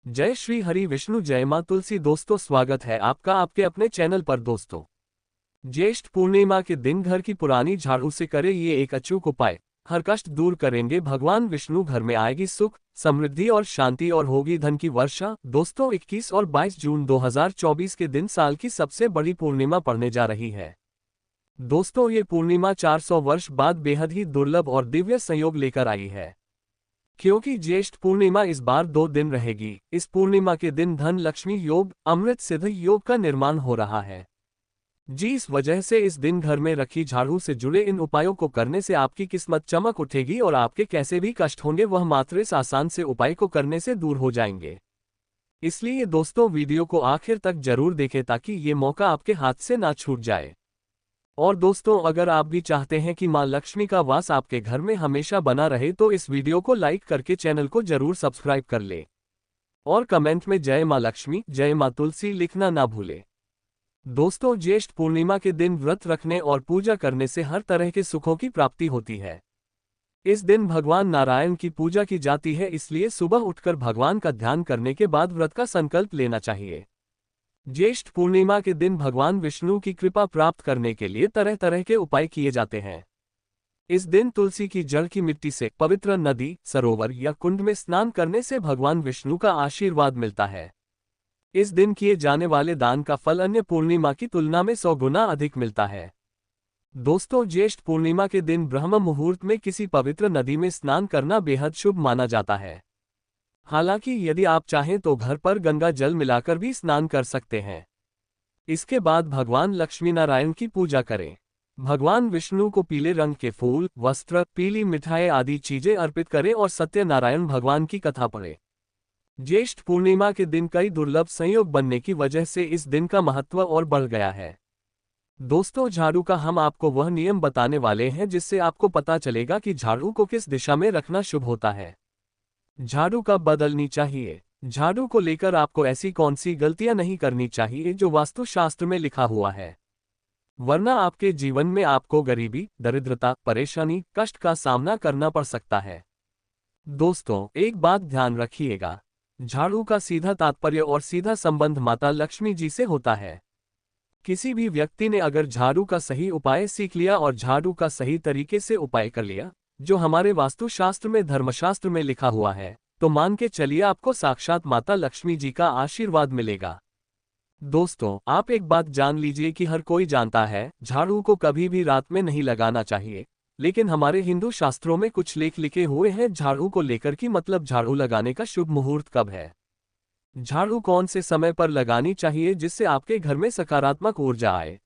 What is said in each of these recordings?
जय श्री हरि विष्णु, जय मां तुलसी। दोस्तों, स्वागत है आपका आपके अपने चैनल पर। दोस्तों, ज्येष्ठ पूर्णिमा के दिन घर की पुरानी झाड़ू से करें ये एक अचूक उपाय। हर कष्ट दूर करेंगे भगवान विष्णु, घर में आएगी सुख समृद्धि और शांति और होगी धन की वर्षा। दोस्तों, 21 और 22 जून 2024 के दिन साल की सबसे बड़ी पूर्णिमा पड़ने जा रही है। दोस्तों, ये पूर्णिमा 400 वर्ष बाद बेहद ही दुर्लभ और दिव्य संयोग लेकर आई है, क्योंकि ज्येष्ठ पूर्णिमा इस बार 2 दिन रहेगी। इस पूर्णिमा के दिन धन लक्ष्मी योग, अमृत सिद्ध योग का निर्माण हो रहा है। इस वजह से इस दिन घर में रखी झाड़ू से जुड़े इन उपायों को करने से आपकी किस्मत चमक उठेगी और आपके कैसे भी कष्ट होंगे वह मात्र इस आसान से उपाय को करने से दूर हो जाएंगे। इसलिए दोस्तों, वीडियो को आखिर तक जरूर देखें ताकि ये मौका आपके हाथ से ना छूट जाए। और दोस्तों, अगर आप भी चाहते हैं कि मां लक्ष्मी का वास आपके घर में हमेशा बना रहे तो इस वीडियो को लाइक करके चैनल को जरूर सब्सक्राइब कर ले और कमेंट में जय मां लक्ष्मी, जय मां तुलसी लिखना ना भूले। दोस्तों, ज्येष्ठ पूर्णिमा के दिन व्रत रखने और पूजा करने से हर तरह के सुखों की प्राप्ति होती है। इस दिन भगवान नारायण की पूजा की जाती है, इसलिए सुबह उठकर भगवान का ध्यान करने के बाद व्रत का संकल्प लेना चाहिए। ज्येष्ठ पूर्णिमा के दिन भगवान विष्णु की कृपा प्राप्त करने के लिए तरह तरह के उपाय किए जाते हैं। इस दिन तुलसी की जड़ की मिट्टी से पवित्र नदी, सरोवर या कुंड में स्नान करने से भगवान विष्णु का आशीर्वाद मिलता है। इस दिन किए जाने वाले दान का फल अन्य पूर्णिमा की तुलना में 100 गुना अधिक मिलता है। दोस्तों, ज्येष्ठ पूर्णिमा के दिन ब्रह्म मुहूर्त में किसी पवित्र नदी में स्नान करना बेहद शुभ माना जाता है। हालांकि यदि आप चाहें तो घर पर गंगा जल मिलाकर भी स्नान कर सकते हैं। इसके बाद भगवान लक्ष्मी नारायण की पूजा करें। भगवान विष्णु को पीले रंग के फूल, वस्त्र, पीली मिठाई आदि चीजें अर्पित करें और सत्यनारायण भगवान की कथा पढ़ें। ज्येष्ठ पूर्णिमा के दिन कई दुर्लभ संयोग बनने की वजह से इस दिन का महत्व और बढ़ गया है। दोस्तों, झाड़ू का हम आपको वह नियम बताने वाले हैं जिससे आपको पता चलेगा कि झाड़ू को किस दिशा में रखना शुभ होता है। झाड़ू कब बदलनी चाहिए? झाड़ू को लेकर आपको ऐसी कौन सी गलतियां नहीं करनी चाहिए जो वास्तुशास्त्र में लिखा हुआ है, वरना आपके जीवन में आपको गरीबी, दरिद्रता, परेशानी, कष्ट का सामना करना पड़ सकता है। दोस्तों, एक बात ध्यान रखिएगा, झाड़ू का सीधा तात्पर्य और सीधा संबंध माता लक्ष्मी जी से होता है। किसी भी व्यक्ति ने अगर झाड़ू का सही उपाय सीख लिया और झाड़ू का सही तरीके से उपाय कर लिया जो हमारे वास्तुशास्त्र में, धर्मशास्त्र में लिखा हुआ है, तो मान के चलिए आपको साक्षात माता लक्ष्मी जी का आशीर्वाद मिलेगा। दोस्तों, आप एक बात जान लीजिए कि हर कोई जानता है झाड़ू को कभी भी रात में नहीं लगाना चाहिए, लेकिन हमारे हिंदू शास्त्रों में कुछ लेख लिखे हुए हैं झाड़ू को लेकर कि मतलब झाड़ू लगाने का शुभ मुहूर्त कब है, झाड़ू कौन से समय पर लगानी चाहिए जिससे आपके घर में सकारात्मक ऊर्जा आए,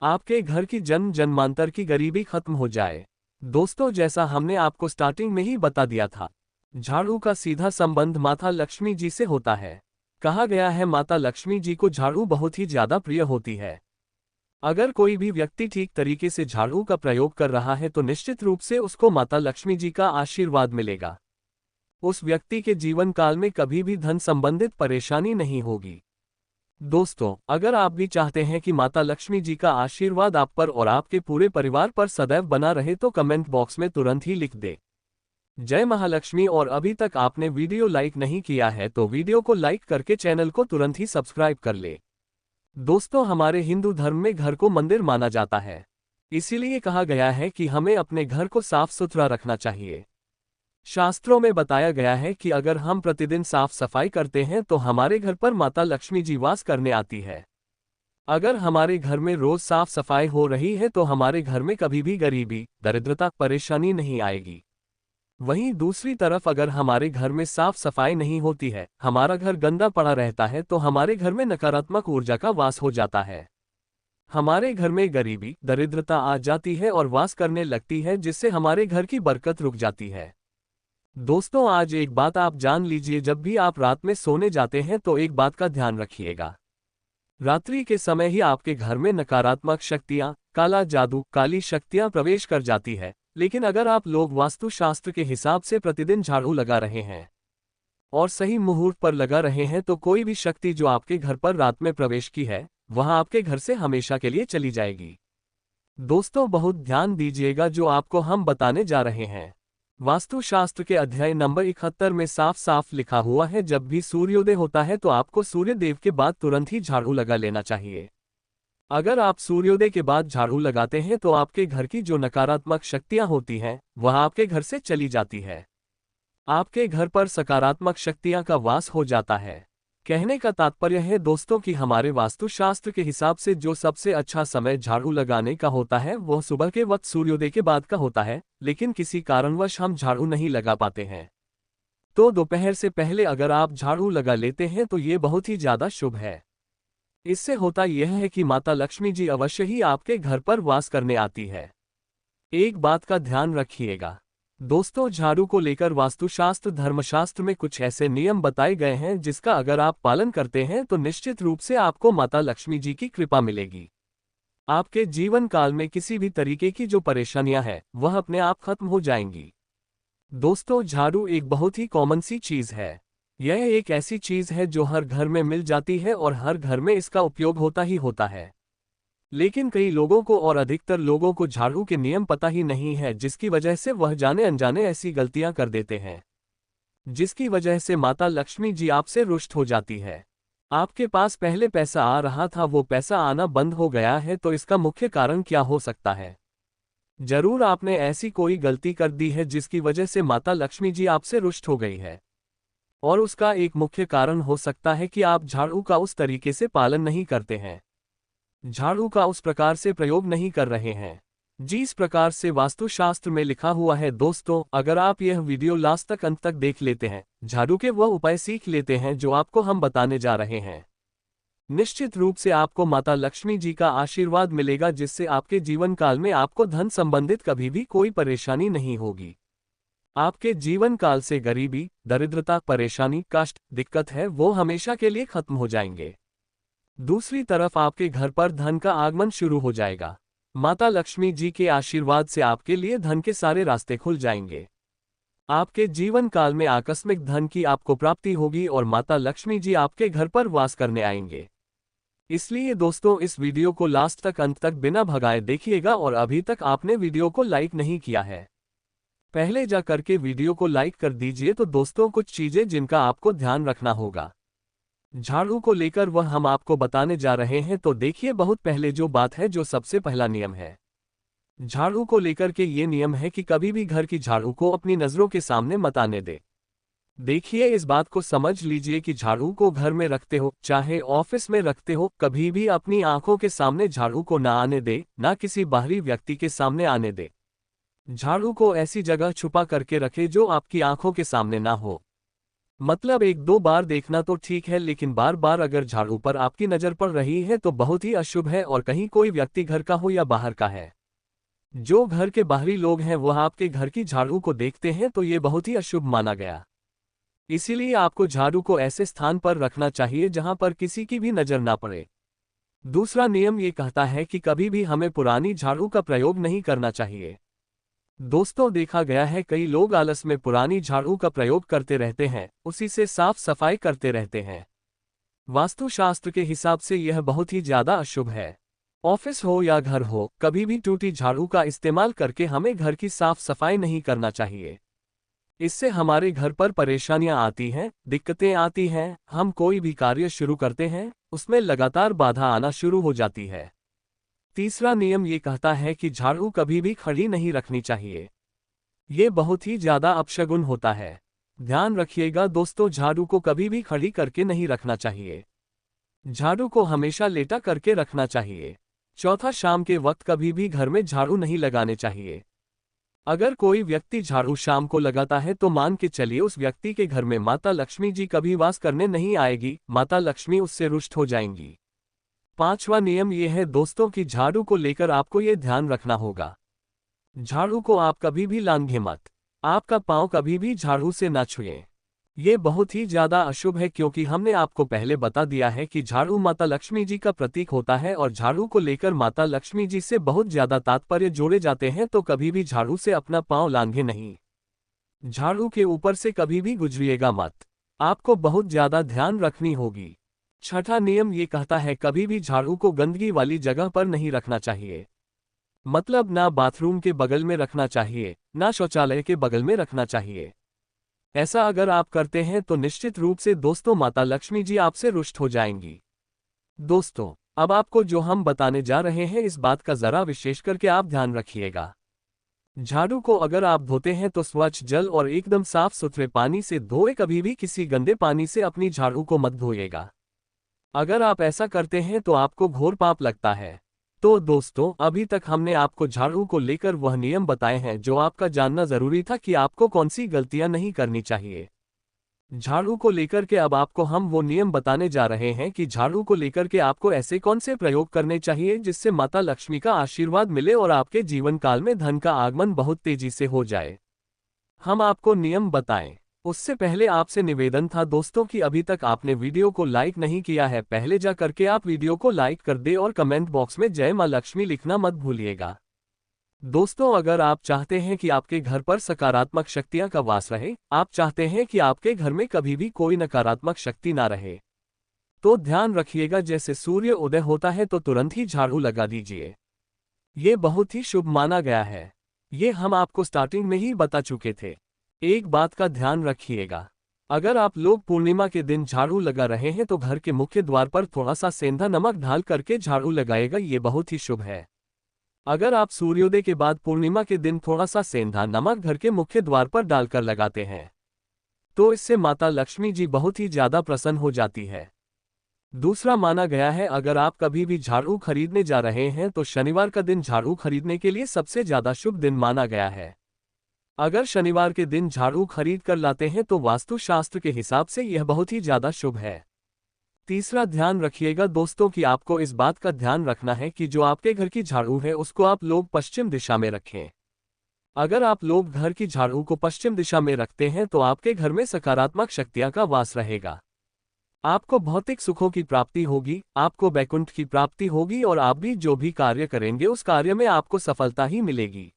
आपके घर की जन्म जन्मांतर की गरीबी खत्म हो जाए। दोस्तों, जैसा हमने आपको स्टार्टिंग में ही बता दिया था, झाड़ू का सीधा संबंध माता लक्ष्मी जी से होता है। कहा गया है माता लक्ष्मी जी को झाड़ू बहुत ही ज्यादा प्रिय होती है। अगर कोई भी व्यक्ति ठीक तरीके से झाड़ू का प्रयोग कर रहा है तो निश्चित रूप से उसको माता लक्ष्मी जी का आशीर्वाद मिलेगा। उस व्यक्ति के जीवन काल में कभी भी धन संबंधित परेशानी नहीं होगी। दोस्तों, अगर आप भी चाहते हैं कि माता लक्ष्मी जी का आशीर्वाद आप पर और आपके पूरे परिवार पर सदैव बना रहे तो कमेंट बॉक्स में तुरंत ही लिख दे जय महालक्ष्मी। और अभी तक आपने वीडियो लाइक नहीं किया है तो वीडियो को लाइक करके चैनल को तुरंत ही सब्सक्राइब कर ले। दोस्तों, हमारे हिंदू धर्म में घर को मंदिर माना जाता है, इसीलिए कहा गया है कि हमें अपने घर को साफ सुथरा रखना चाहिए। शास्त्रों में बताया गया है कि अगर हम प्रतिदिन साफ सफाई करते हैं तो हमारे घर पर माता लक्ष्मी जी वास करने आती है। अगर हमारे घर में रोज साफ सफाई हो रही है तो हमारे घर में कभी भी गरीबी, दरिद्रता, परेशानी नहीं आएगी। वहीं दूसरी तरफ अगर हमारे घर में साफ सफाई नहीं होती है, हमारा घर गंदा पड़ा रहता है तो हमारे घर में नकारात्मक ऊर्जा का वास हो जाता है। हमारे घर में गरीबी, दरिद्रता आ जाती है और वास करने लगती है, जिससे हमारे घर की बरकत रुक जाती है। दोस्तों, आज एक बात आप जान लीजिए, जब भी आप रात में सोने जाते हैं तो एक बात का ध्यान रखिएगा, रात्रि के समय ही आपके घर में नकारात्मक शक्तियां, काला जादू, काली शक्तियां प्रवेश कर जाती है। लेकिन अगर आप लोग वास्तुशास्त्र के हिसाब से प्रतिदिन झाड़ू लगा रहे हैं और सही मुहूर्त पर लगा रहे हैं तो कोई भी शक्ति जो आपके घर पर रात में प्रवेश की है वह आपके घर से हमेशा के लिए चली जाएगी। दोस्तों, बहुत ध्यान दीजिएगा जो आपको हम बताने जा रहे हैं। वास्तुशास्त्र के अध्याय नंबर 71 में साफ साफ लिखा हुआ है, जब भी सूर्योदय होता है तो आपको सूर्य देव के बाद तुरंत ही झाड़ू लगा लेना चाहिए। अगर आप सूर्योदय के बाद झाड़ू लगाते हैं तो आपके घर की जो नकारात्मक शक्तियां होती हैं वह आपके घर से चली जाती है। आपके घर पर सकारात्मक शक्तियां का वास हो जाता है। कहने का तात्पर्य है दोस्तों कि हमारे वास्तुशास्त्र के हिसाब से जो सबसे अच्छा समय झाड़ू लगाने का होता है वह सुबह के वक्त सूर्योदय के बाद का होता है, लेकिन किसी कारणवश हम झाड़ू नहीं लगा पाते हैं। तो दोपहर से पहले अगर आप झाड़ू लगा लेते हैं तो ये बहुत ही ज्यादा शुभ है। इससे होता यह है कि माता लक्ष्मी जी अवश्य ही आपके घर पर वास करने आती है। एक बात का ध्यान रखिएगा दोस्तों, झाड़ू को लेकर वास्तुशास्त्र धर्मशास्त्र में कुछ ऐसे नियम बताए गए हैं जिसका अगर आप पालन करते हैं तो निश्चित रूप से आपको माता लक्ष्मी जी की कृपा मिलेगी। आपके जीवन काल में किसी भी तरीके की जो परेशानियां हैं वह अपने आप खत्म हो जाएंगी। दोस्तों, झाड़ू एक बहुत ही कॉमन सी चीज है। यह एक ऐसी चीज है जो हर घर में मिल जाती है और हर घर में इसका उपयोग होता ही होता है। लेकिन कई लोगों को और अधिकतर लोगों को झाड़ू के नियम पता ही नहीं है, जिसकी वजह से वह जाने अनजाने ऐसी गलतियां कर देते हैं जिसकी वजह से माता लक्ष्मी जी आपसे रुष्ट हो जाती है। आपके पास पहले पैसा आ रहा था, वो पैसा आना बंद हो गया है, तो इसका मुख्य कारण क्या हो सकता है? जरूर आपने ऐसी कोई गलती कर दी है जिसकी वजह से माता लक्ष्मी जी आपसे रुष्ट हो गई है। और उसका एक मुख्य कारण हो सकता है कि आप झाड़ू का उस तरीके से पालन नहीं करते हैं, झाड़ू का उस प्रकार से प्रयोग नहीं कर रहे हैं जिस प्रकार से वास्तुशास्त्र में लिखा हुआ है। दोस्तों, अगर आप यह वीडियो लास्ट तक अंत तक देख लेते हैं, झाड़ू के वह उपाय सीख लेते हैं जो आपको हम बताने जा रहे हैं, निश्चित रूप से आपको माता लक्ष्मी जी का आशीर्वाद मिलेगा, जिससे आपके जीवन काल में आपको धन संबंधित कभी भी कोई परेशानी नहीं होगी। आपके जीवन काल से गरीबी, दरिद्रता, परेशानी, कष्ट, दिक्कत है वो हमेशा के लिए खत्म हो जाएंगे। दूसरी तरफ आपके घर पर धन का आगमन शुरू हो जाएगा। माता लक्ष्मी जी के आशीर्वाद से आपके लिए धन के सारे रास्ते खुल जाएंगे। आपके जीवन काल में आकस्मिक धन की आपको प्राप्ति होगी और माता लक्ष्मी जी आपके घर पर वास करने आएंगे। इसलिए दोस्तों, इस वीडियो को लास्ट तक अंत तक बिना भगाए देखिएगा। और अभी तक आपने वीडियो को लाइक नहीं किया है, पहले जा करके वीडियो को लाइक कर दीजिए। तो दोस्तों, कुछ चीजें जिनका आपको ध्यान रखना होगा झाड़ू को लेकर वह हम आपको बताने जा रहे हैं। तो देखिए, बहुत पहले जो बात है, जो सबसे पहला नियम है झाड़ू को लेकर के ये नियम है कि कभी भी घर की झाड़ू को अपनी नजरों के सामने मत आने दे। देखिए, इस बात को समझ लीजिए कि झाड़ू को घर में रखते हो चाहे ऑफिस में रखते हो, कभी भी अपनी आंखों के सामने झाड़ू को ना आने दे, ना किसी बाहरी व्यक्ति के सामने आने दे। झाड़ू को ऐसी जगह छुपा करके रखे जो आपकी आंखों के सामने ना हो। मतलब एक दो बार देखना तो ठीक है, लेकिन बार बार अगर झाड़ू पर आपकी नजर पड़ रही है तो बहुत ही अशुभ है। और कहीं कोई व्यक्ति घर का हो या बाहर का है, जो घर के बाहरी लोग हैं वह आपके घर की झाड़ू को देखते हैं तो ये बहुत ही अशुभ माना गया। इसीलिए आपको झाड़ू को ऐसे स्थान पर रखना चाहिए जहां पर किसी की भी नजर ना पड़े। दूसरा नियम ये कहता है कि कभी भी हमें पुरानी झाड़ू का प्रयोग नहीं करना चाहिए। दोस्तों, देखा गया है कई लोग आलस में पुरानी झाड़ू का प्रयोग करते रहते हैं, उसी से साफ सफाई करते रहते हैं। वास्तुशास्त्र के हिसाब से यह बहुत ही ज्यादा अशुभ है। ऑफिस हो या घर हो, कभी भी टूटी झाड़ू का इस्तेमाल करके हमें घर की साफ सफाई नहीं करना चाहिए। इससे हमारे घर पर परेशानियां आती हैं, दिक्कतें आती हैं। हम कोई भी कार्य शुरू करते हैं उसमें लगातार बाधा आना शुरू हो जाती है। तीसरा नियम ये कहता है कि झाड़ू कभी भी खड़ी नहीं रखनी चाहिए। ये बहुत ही ज्यादा अपशगुन होता है। ध्यान रखिएगा दोस्तों, झाड़ू को कभी भी खड़ी करके नहीं रखना चाहिए। झाड़ू को हमेशा लेटा करके रखना चाहिए। चौथा, शाम के वक्त कभी भी घर में झाड़ू नहीं लगाने चाहिए। अगर कोई व्यक्ति झाड़ू शाम को लगाता है तो मान के चलिए उस व्यक्ति के घर में माता लक्ष्मी जी कभी वास करने नहीं आएगी, माता लक्ष्मी उससे रुष्ट हो जाएंगी। पांचवा नियम यह है दोस्तों कि झाड़ू को लेकर आपको ये ध्यान रखना होगा, झाड़ू को आप कभी भी लांघे मत। आपका पांव कभी भी झाड़ू से ना छुएं। ये बहुत ही ज्यादा अशुभ है, क्योंकि हमने आपको पहले बता दिया है कि झाड़ू माता लक्ष्मी जी का प्रतीक होता है और झाड़ू को लेकर माता लक्ष्मी जी से बहुत ज्यादा तात्पर्य जोड़े जाते हैं। तो कभी भी झाड़ू से अपना पांव लांघे नहीं, झाड़ू के ऊपर से कभी भी गुजरिएगा मत। आपको बहुत ज्यादा ध्यान रखनी होगी। छठा नियम ये कहता है कभी भी झाड़ू को गंदगी वाली जगह पर नहीं रखना चाहिए। मतलब ना बाथरूम के बगल में रखना चाहिए, ना शौचालय के बगल में रखना चाहिए। ऐसा अगर आप करते हैं तो निश्चित रूप से दोस्तों माता लक्ष्मी जी आपसे रुष्ट हो जाएंगी। दोस्तों, अब आपको जो हम बताने जा रहे हैं इस बात का जरा विशेष करके आप ध्यान रखिएगा। झाड़ू को अगर आप धोते हैं तो स्वच्छ जल और एकदम साफ सुथरे पानी से धोए, कभी भी किसी गंदे पानी से अपनी झाड़ू को मत धोइएगा। अगर आप ऐसा करते हैं तो आपको घोर पाप लगता है। तो दोस्तों, अभी तक हमने आपको झाड़ू को लेकर वह नियम बताए हैं जो आपका जानना जरूरी था कि आपको कौन सी गलतियां नहीं करनी चाहिए। झाड़ू को लेकर के अब आपको हम वो नियम बताने जा रहे हैं कि झाड़ू को लेकर के आपको ऐसे कौन से प्रयोग करने चाहिए जिससे माता लक्ष्मी का आशीर्वाद मिले और आपके जीवन काल में धन का आगमन बहुत तेजी से हो जाए। हम आपको नियम बताएं उससे पहले आपसे निवेदन था दोस्तों कि अभी तक आपने वीडियो को लाइक नहीं किया है, पहले जा करके आप वीडियो को लाइक कर दे और कमेंट बॉक्स में जय मां लक्ष्मी लिखना मत भूलिएगा। दोस्तों, अगर आप चाहते हैं कि आपके घर पर सकारात्मक शक्तियां का वास रहे, आप चाहते हैं कि आपके घर में कभी भी कोई नकारात्मक शक्ति ना रहे, तो ध्यान रखिएगा जैसे सूर्य उदय होता है तो तुरंत ही झाड़ू लगा दीजिए। ये बहुत ही शुभ माना गया है। ये हम आपको स्टार्टिंग में ही बता चुके थे। एक बात का ध्यान रखिएगा, अगर आप लोग पूर्णिमा के दिन झाड़ू लगा रहे हैं तो घर के मुख्य द्वार पर थोड़ा सा सेंधा नमक ढाल करके झाड़ू लगाएगा, ये बहुत ही शुभ है। अगर आप सूर्योदय के बाद पूर्णिमा के दिन थोड़ा सा सेंधा नमक घर के मुख्य द्वार पर डालकर लगाते हैं तो इससे माता लक्ष्मी जी बहुत ही ज्यादा प्रसन्न हो जाती है। दूसरा माना गया है, अगर आप कभी भी झाड़ू खरीदने जा रहे हैं तो शनिवार का दिन झाड़ू खरीदने के लिए सबसे ज्यादा शुभ दिन माना गया है। अगर शनिवार के दिन झाड़ू खरीद कर लाते हैं तो वास्तुशास्त्र के हिसाब से यह बहुत ही ज्यादा शुभ है। तीसरा ध्यान रखिएगा दोस्तों कि आपको इस बात का ध्यान रखना है कि जो आपके घर की झाड़ू है उसको आप लोग पश्चिम दिशा में रखें। अगर आप लोग घर की झाड़ू को पश्चिम दिशा में रखते हैं तो आपके घर में सकारात्मक शक्तियां का वास रहेगा। आपको भौतिक सुखों की प्राप्ति होगी, आपको वैकुंठ की प्राप्ति होगी और आप भी जो भी कार्य करेंगे उस कार्य में आपको सफलता ही मिलेगी।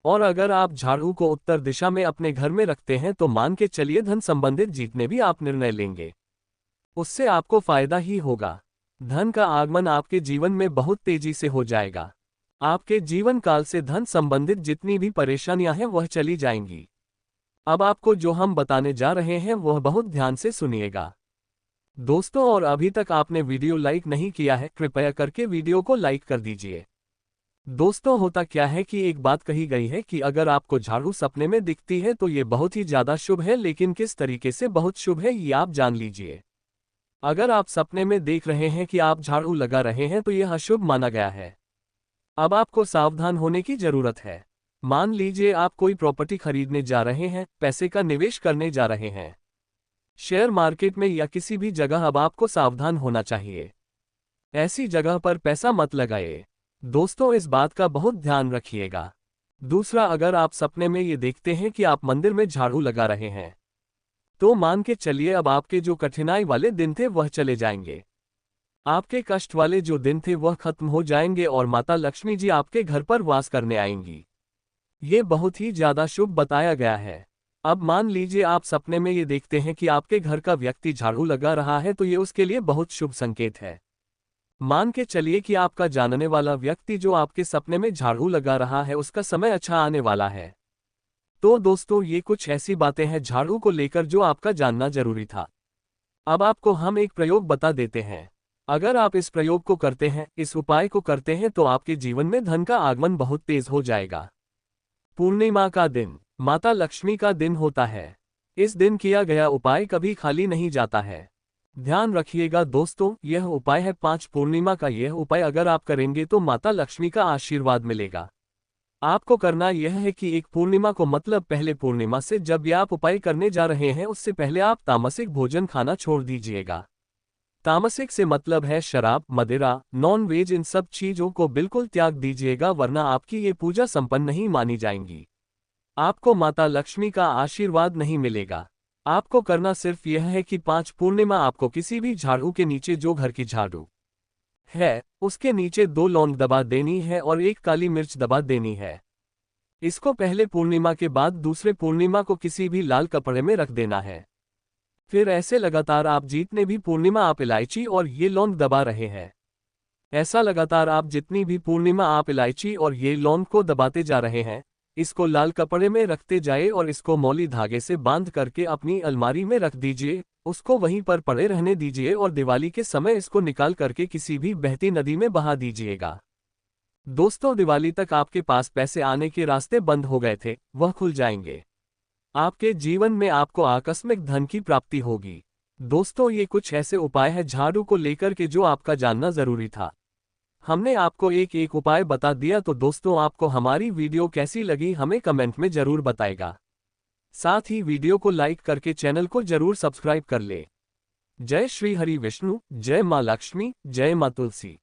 और अगर आप झाड़ू को उत्तर दिशा में अपने घर में रखते हैं तो मान के चलिए धन संबंधित जितने भी आप निर्णय लेंगे उससे आपको फायदा ही होगा। धन का आगमन आपके जीवन में बहुत तेजी से हो जाएगा। आपके जीवन काल से धन संबंधित जितनी भी परेशानियां हैं वह चली जाएंगी। अब आपको जो हम बताने जा रहे हैं वह बहुत ध्यान से सुनिएगा दोस्तों, और अभी तक आपने वीडियो लाइक नहीं किया है कृपया करके वीडियो को लाइक कर दीजिए। दोस्तों, होता क्या है कि एक बात कही गई है कि अगर आपको झाड़ू सपने में दिखती है तो ये बहुत ही ज्यादा शुभ है, लेकिन किस तरीके से बहुत शुभ है ये आप जान लीजिए। अगर आप सपने में देख रहे हैं कि आप झाड़ू लगा रहे हैं तो यह अशुभ माना गया है। अब आपको सावधान होने की जरूरत है। मान लीजिए आप कोई प्रॉपर्टी खरीदने जा रहे हैं, पैसे का निवेश करने जा रहे हैं शेयर मार्केट में या किसी भी जगह, अब आपको सावधान होना चाहिए। ऐसी जगह पर पैसा मत लगाइए। दोस्तों, इस बात का बहुत ध्यान रखिएगा। दूसरा, अगर आप सपने में ये देखते हैं कि आप मंदिर में झाड़ू लगा रहे हैं तो मान के चलिए अब आपके जो कठिनाई वाले दिन थे वह चले जाएंगे। आपके कष्ट वाले जो दिन थे वह खत्म हो जाएंगे और माता लक्ष्मी जी आपके घर पर वास करने आएंगी। ये बहुत ही ज्यादा शुभ बताया गया है। अब मान लीजिए आप सपने में ये देखते हैं कि आपके घर का व्यक्ति झाड़ू लगा रहा है तो ये उसके लिए बहुत शुभ संकेत है। मान के चलिए कि आपका जानने वाला व्यक्ति जो आपके सपने में झाड़ू लगा रहा है उसका समय अच्छा आने वाला है। तो दोस्तों, ये कुछ ऐसी बातें हैं झाड़ू को लेकर जो आपका जानना जरूरी था। अब आपको हम एक प्रयोग बता देते हैं। अगर आप इस प्रयोग को करते हैं, इस उपाय को करते हैं तो आपके जीवन में धन का आगमन बहुत तेज हो जाएगा। पूर्णिमा का दिन माता लक्ष्मी का दिन होता है। इस दिन किया गया उपाय कभी खाली नहीं जाता है। ध्यान रखिएगा दोस्तों, यह उपाय है 5 पूर्णिमा का। यह उपाय अगर आप करेंगे तो माता लक्ष्मी का आशीर्वाद मिलेगा। आपको करना यह है कि एक पूर्णिमा को मतलब पहले पूर्णिमा से जब यह आप उपाय करने जा रहे हैं उससे पहले आप तामसिक भोजन खाना छोड़ दीजिएगा। तामसिक से मतलब है शराब, मदिरा, नॉन वेज, इन सब चीजों को बिल्कुल त्याग दीजिएगा, वरना आपकी ये पूजा संपन्न नहीं मानी जाएंगी। आपको माता लक्ष्मी का आशीर्वाद नहीं मिलेगा। आपको करना सिर्फ यह है कि 5 पूर्णिमा आपको किसी भी झाड़ू के नीचे, जो घर की झाड़ू है उसके नीचे 2 लौंग दबा देनी है और 1 काली मिर्च दबा देनी है। इसको पहले पूर्णिमा के बाद दूसरे पूर्णिमा को किसी भी लाल कपड़े में रख देना है। फिर ऐसे लगातार आप जितने भी पूर्णिमा आप इलायची और ये लौंग दबा रहे हैं ऐसा लगातार आप जितनी भी पूर्णिमा आप इलायची और ये लौंग को दबाते जा रहे हैं, इसको लाल कपड़े में रखते जाए और इसको मौली धागे से बांध करके अपनी अलमारी में रख दीजिए, उसको वहीं पर पड़े रहने दीजिए और दिवाली के समय इसको निकाल करके किसी भी बहती नदी में बहा दीजिएगा। दोस्तों, दिवाली तक आपके पास पैसे आने के रास्ते बंद हो गए थे, वह खुल जाएंगे। आपके जीवन में आपको आकस्मिक धन की प्राप्ति होगी। दोस्तों, ये कुछ ऐसे उपाय हैं झाड़ू को लेकर के जो आपका जानना जरूरी था। हमने आपको एक एक उपाय बता दिया। तो दोस्तों, आपको हमारी वीडियो कैसी लगी हमें कमेंट में जरूर बताएगा। साथ ही वीडियो को लाइक करके चैनल को जरूर सब्सक्राइब कर ले। जय श्री हरि विष्णु, जय मां लक्ष्मी, जय मां तुलसी।